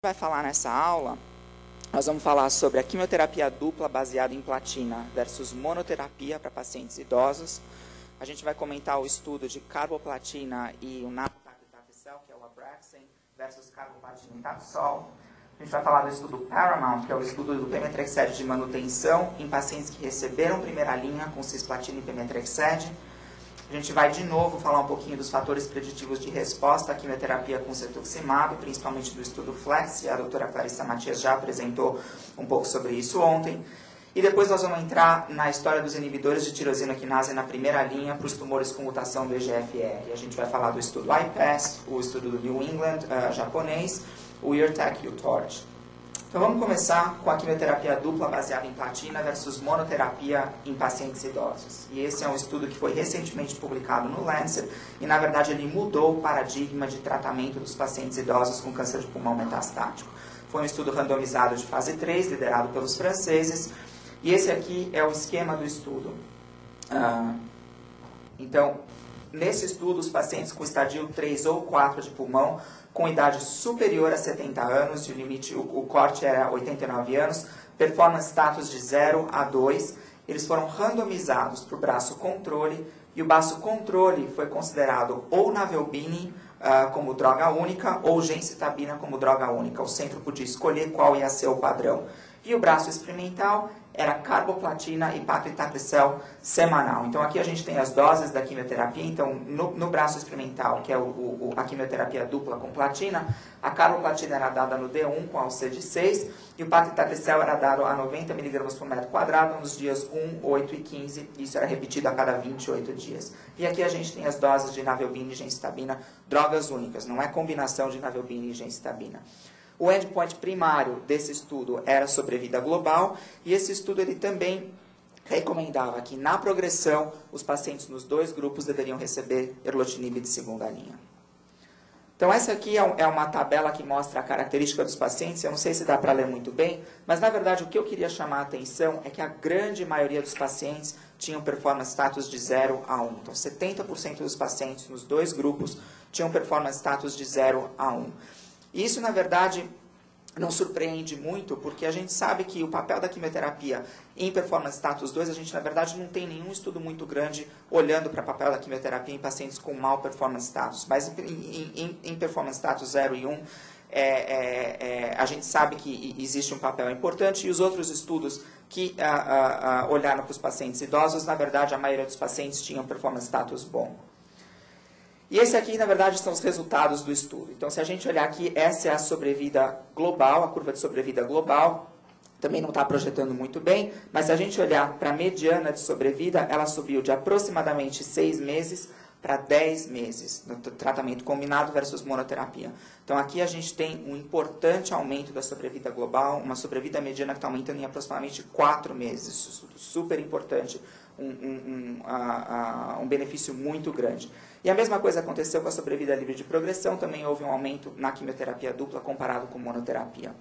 vai falar nessa aula, nós vamos falar sobre a quimioterapia dupla baseada em platina versus monoterapia para pacientes idosos. A gente vai comentar o estudo de carboplatina e o nab-paclitaxel, que é o Abraxane, versus carboplatina e Taxol. A gente vai falar do estudo Paramount, que é o estudo do pemetrexed de manutenção em pacientes que receberam primeira linha com cisplatina e pemetrexed. A gente vai, de novo, falar um pouquinho dos fatores preditivos de resposta à quimioterapia com cetuximab, principalmente do estudo FLEX, e a doutora Clarissa Matias já apresentou um pouco sobre isso ontem. E depois nós vamos entrar na história dos inibidores de tirosina quinase na primeira linha para os tumores com mutação VEGF-R. A gente vai falar do estudo IPASS, o estudo do New England japonês, o IRTAC e o TORCH. Então vamos começar com a quimioterapia dupla baseada em platina versus monoterapia em pacientes idosos. E esse é um estudo que foi recentemente publicado no Lancet e, na verdade, ele mudou o paradigma de tratamento dos pacientes idosos com câncer de pulmão metastático. Foi um estudo randomizado de fase 3, liderado pelos franceses, e esse aqui é o esquema do estudo. Então, nesse estudo, os pacientes com estadio 3 ou 4 de pulmão, com idade superior a 70 anos, o corte era 89 anos, performance status de 0 a 2, eles foram randomizados para o braço controle, e o braço controle foi considerado ou navelbine como droga única, ou gencitabina como droga única. O centro podia escolher qual ia ser o padrão. E o braço experimental era carboplatina e paclitaxel semanal. Então aqui a gente tem as doses da quimioterapia. Então no braço experimental, que é a quimioterapia dupla com platina, a carboplatina era dada no D1 com AUC de 6 e o paclitaxel era dado a 90 mg por metro quadrado nos dias 1, 8 e 15. Isso era repetido a cada 28 dias. E aqui a gente tem as doses de navelbine e gencitabina, drogas únicas, não é combinação de navelbine e gencitabina. O endpoint primário desse estudo era sobrevida global, e esse estudo ele também recomendava que, na progressão, os pacientes nos dois grupos deveriam receber erlotinib de segunda linha. Então, essa aqui é uma tabela que mostra a característica dos pacientes. Eu não sei se dá para ler muito bem, mas, na verdade, o que eu queria chamar a atenção é que a grande maioria dos pacientes tinham performance status de 0 a 1. Então, 70% dos pacientes nos dois grupos tinham performance status de 0 a 1. E isso, na verdade, não surpreende muito, porque a gente sabe que o papel da quimioterapia em performance status 2, a gente, na verdade, não tem nenhum estudo muito grande olhando para o papel da quimioterapia em pacientes com mau performance status. Mas em performance status 0 e 1, a gente sabe que existe um papel importante, e os outros estudos que olharam para os pacientes idosos, na verdade, a maioria dos pacientes tinham performance status bom. E esse aqui, na verdade, são os resultados do estudo. Então, se a gente olhar aqui, essa é a sobrevida global, a curva de sobrevida global. Também não está projetando muito bem, mas se a gente olhar para a mediana de sobrevida, ela subiu de aproximadamente 6 meses para 10 meses no tratamento combinado versus monoterapia. Então, aqui a gente tem um importante aumento da sobrevida global, uma sobrevida mediana que está aumentando em aproximadamente 4 meses. Isso é super importante, um benefício muito grande. E a mesma coisa aconteceu com a sobrevida livre de progressão, também houve um aumento na quimioterapia dupla comparado com monoterapia.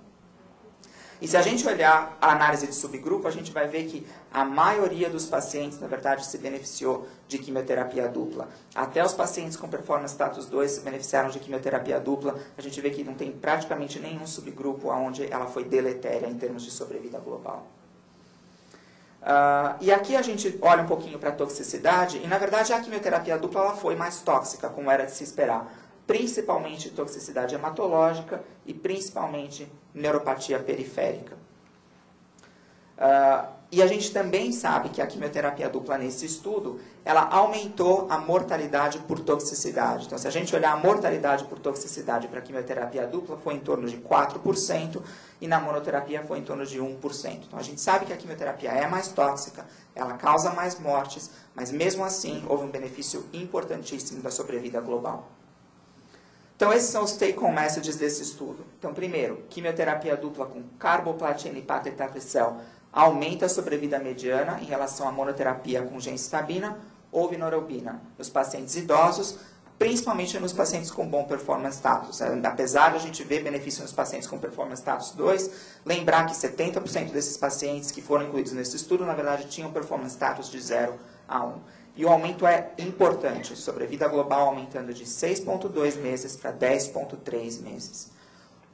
E se a gente olhar a análise de subgrupo, a gente vai ver que a maioria dos pacientes, na verdade, se beneficiou de quimioterapia dupla. Até os pacientes com performance status 2 se beneficiaram de quimioterapia dupla. A gente vê que não tem praticamente nenhum subgrupo onde ela foi deletéria em termos de sobrevida global. E aqui a gente olha um pouquinho para a toxicidade, e na verdade a quimioterapia dupla ela foi mais tóxica, como era de se esperar. Principalmente toxicidade hematológica e principalmente neuropatia periférica. E a gente também sabe que a quimioterapia dupla nesse estudo, ela aumentou a mortalidade por toxicidade. Então, se a gente olhar a mortalidade por toxicidade para a quimioterapia dupla, foi em torno de 4%, e na monoterapia foi em torno de 1%. Então, a gente sabe que a quimioterapia é mais tóxica, ela causa mais mortes, mas mesmo assim, houve um benefício importantíssimo da sobrevida global. Então, esses são os take-home messages desse estudo. Então, primeiro, quimioterapia dupla com carboplatina e paclitaxel aumenta a sobrevida mediana em relação à monoterapia com gencitabina ou vinorelbina nos pacientes idosos, principalmente nos pacientes com bom performance status. Apesar de a gente ver benefício nos pacientes com performance status 2, lembrar que 70% desses pacientes que foram incluídos nesse estudo, na verdade, tinham performance status de 0 a 1. E o aumento é importante, sobrevida global aumentando de 6,2 meses para 10,3 meses.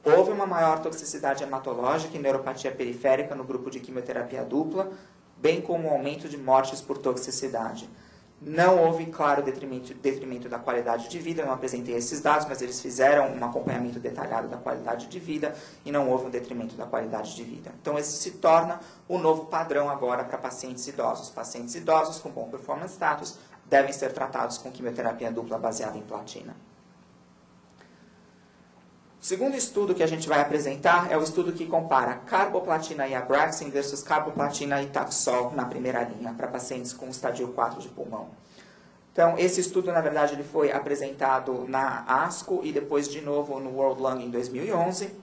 Houve uma maior toxicidade hematológica e neuropatia periférica no grupo de quimioterapia dupla, bem como um aumento de mortes por toxicidade. Não houve, claro, detrimento da qualidade de vida, eu não apresentei esses dados, mas eles fizeram um acompanhamento detalhado da qualidade de vida e não houve um detrimento da qualidade de vida. Então, esse se torna o novo padrão agora para pacientes idosos. Pacientes idosos com bom performance status devem ser tratados com quimioterapia dupla baseada em platina. O segundo estudo que a gente vai apresentar é o estudo que compara carboplatina e Abraxane versus carboplatina e Taxol na primeira linha, para pacientes com estadio 4 de pulmão. Então, esse estudo, na verdade, ele foi apresentado na ASCO e depois de novo no World Lung em 2011.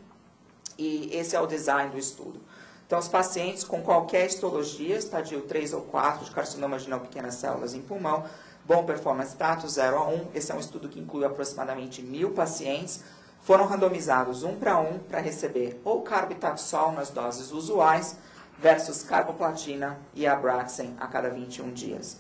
E esse é o design do estudo. Então, os pacientes com qualquer histologia, estadio 3 ou 4 de carcinoma de não pequenas células em pulmão, bom performance status 0 a 1, esse é um estudo que inclui aproximadamente 1.000 pacientes, foram randomizados 1 para 1 para receber ou carbo-taxol nas doses usuais versus carboplatina e Abraxane a cada 21 dias.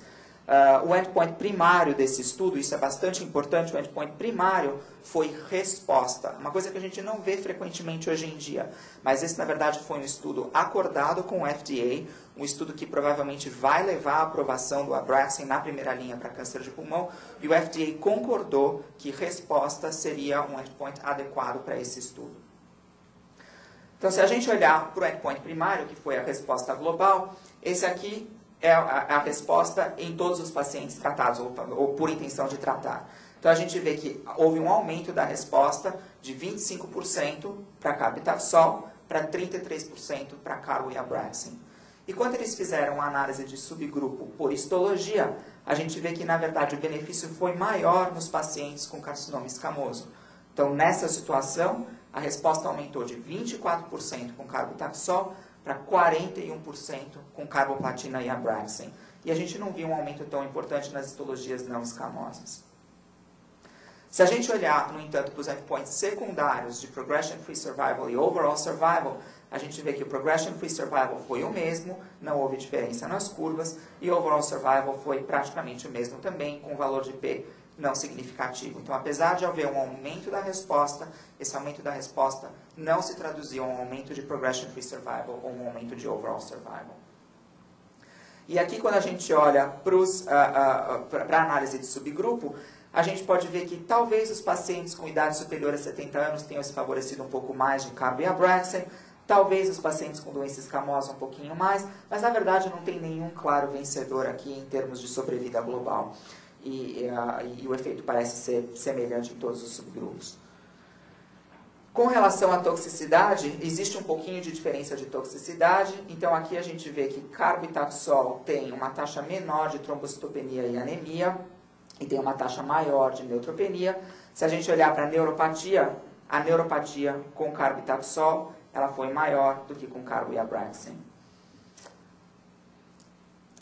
O endpoint primário desse estudo, isso é bastante importante, o endpoint primário foi resposta, uma coisa que a gente não vê frequentemente hoje em dia, mas esse na verdade foi um estudo acordado com o FDA, um estudo que provavelmente vai levar à aprovação do Abraxane na primeira linha para câncer de pulmão, e o FDA concordou que resposta seria um endpoint adequado para esse estudo. Então, se a gente olhar para o endpoint primário, que foi a resposta global, esse aqui é a resposta em todos os pacientes tratados, ou por intenção de tratar. Então, a gente vê que houve um aumento da resposta de 25% para carbo-taxol, para 33% para carbo e Abraxane. E quando eles fizeram a análise de subgrupo por histologia, a gente vê que, na verdade, o benefício foi maior nos pacientes com carcinoma escamoso. Então, nessa situação, a resposta aumentou de 24% com carbo-taxol para 41% com carboplatina e Abraxane. E a gente não viu um aumento tão importante nas histologias não escamosas. Se a gente olhar, no entanto, para os endpoints secundários de Progression-Free Survival e Overall Survival, a gente vê que o Progression-Free Survival foi o mesmo, não houve diferença nas curvas, e o Overall Survival foi praticamente o mesmo também, com valor de P não significativo. Então, apesar de haver um aumento da resposta, esse aumento da resposta não se traduziu em um aumento de Progression-Free Survival ou um aumento de Overall Survival. E aqui, quando a gente olha para a análise de subgrupo, a gente pode ver que talvez os pacientes com idade superior a 70 anos tenham se favorecido um pouco mais de carbo e Abraxane, talvez os pacientes com doença escamosa um pouquinho mais, mas na verdade não tem nenhum claro vencedor aqui em termos de sobrevida global. E o efeito parece ser semelhante em todos os subgrupos. Com relação à toxicidade, existe um pouquinho de diferença de toxicidade. Então, aqui a gente vê que carbo-taxol tem uma taxa menor de trombocitopenia e anemia, e tem uma taxa maior de neutropenia. Se a gente olhar para a neuropatia com carbo-taxol, ela foi maior do que com carbo e Abraxane.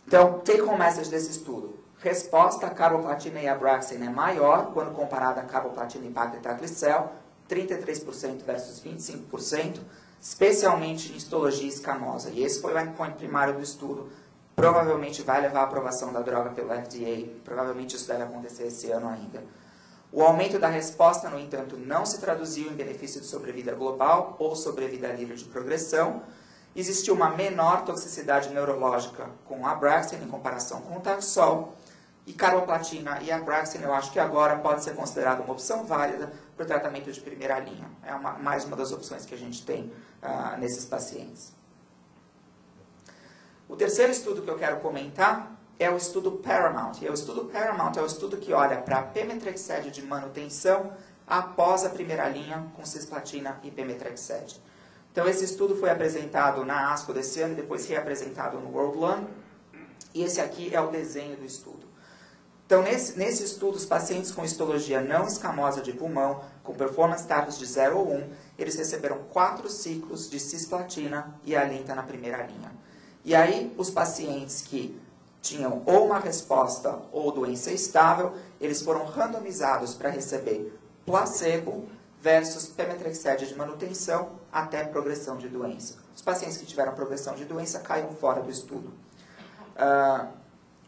Então, take-home message desse estudo. Resposta, carboplatina e Abraxane é maior quando comparada a carboplatina e paclitaxel, 33% versus 25%, especialmente em histologia escamosa. E esse foi o endpoint primário do estudo. Provavelmente vai levar à aprovação da droga pelo FDA. Provavelmente isso deve acontecer esse ano ainda. O aumento da resposta, no entanto, não se traduziu em benefício de sobrevida global ou sobrevida livre de progressão. Existiu uma menor toxicidade neurológica com o Abraxane em comparação com o Taxol. E carboplatina e Abraxane, eu acho que agora pode ser considerada uma opção válida para o tratamento de primeira linha. É mais uma das opções que a gente tem nesses pacientes. O terceiro estudo que eu quero comentar é o estudo Paramount. E o estudo Paramount é o estudo que olha para a pemetrexed de manutenção após a primeira linha com cisplatina e pemetrexed. Então, esse estudo foi apresentado na ASCO desse ano e depois reapresentado no World Lung. E esse aqui é o desenho do estudo. Então, nesse estudo, os pacientes com histologia não escamosa de pulmão, com performance status de 0 ou 1, eles receberam 4 ciclos de cisplatina e alinta na primeira linha. E aí, os pacientes que tinham ou uma resposta ou doença estável, eles foram randomizados para receber placebo versus pemetrexed de manutenção até progressão de doença. Os pacientes que tiveram progressão de doença caíram fora do estudo.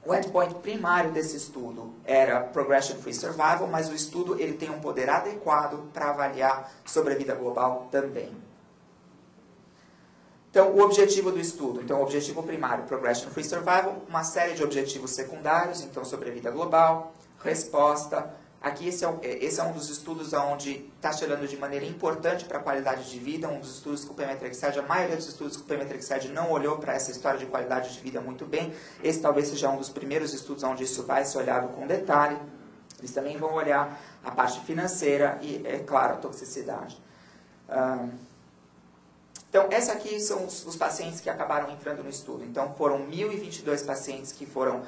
O endpoint primário desse estudo era Progression Free Survival, mas o estudo ele tem um poder adequado para avaliar sobrevida global também. Então, o objetivo do estudo. Então, o objetivo primário, Progression Free Survival, uma série de objetivos secundários, então, sobrevida global, resposta. Aqui, esse é um dos estudos onde está se olhando de maneira importante para a qualidade de vida, um dos estudos com o P-Metrixed, a maioria dos estudos com o P-Metrixed não olhou para essa história de qualidade de vida muito bem. Esse talvez seja um dos primeiros estudos onde isso vai ser olhado com detalhe. Eles também vão olhar a parte financeira e, é claro, a toxicidade. Então, esses aqui são os pacientes que acabaram entrando no estudo. Então, foram 1.022 pacientes que foram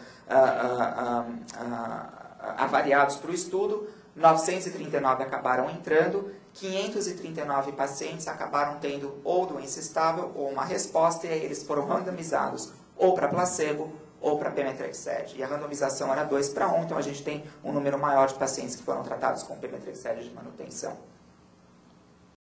avaliados para o estudo, 939 acabaram entrando, 539 pacientes acabaram tendo ou doença estável ou uma resposta, e aí eles foram randomizados ou para placebo ou para P-Metrixed. E a randomização era 2:1, então a gente tem um número maior de pacientes que foram tratados com P-Metrixed de manutenção.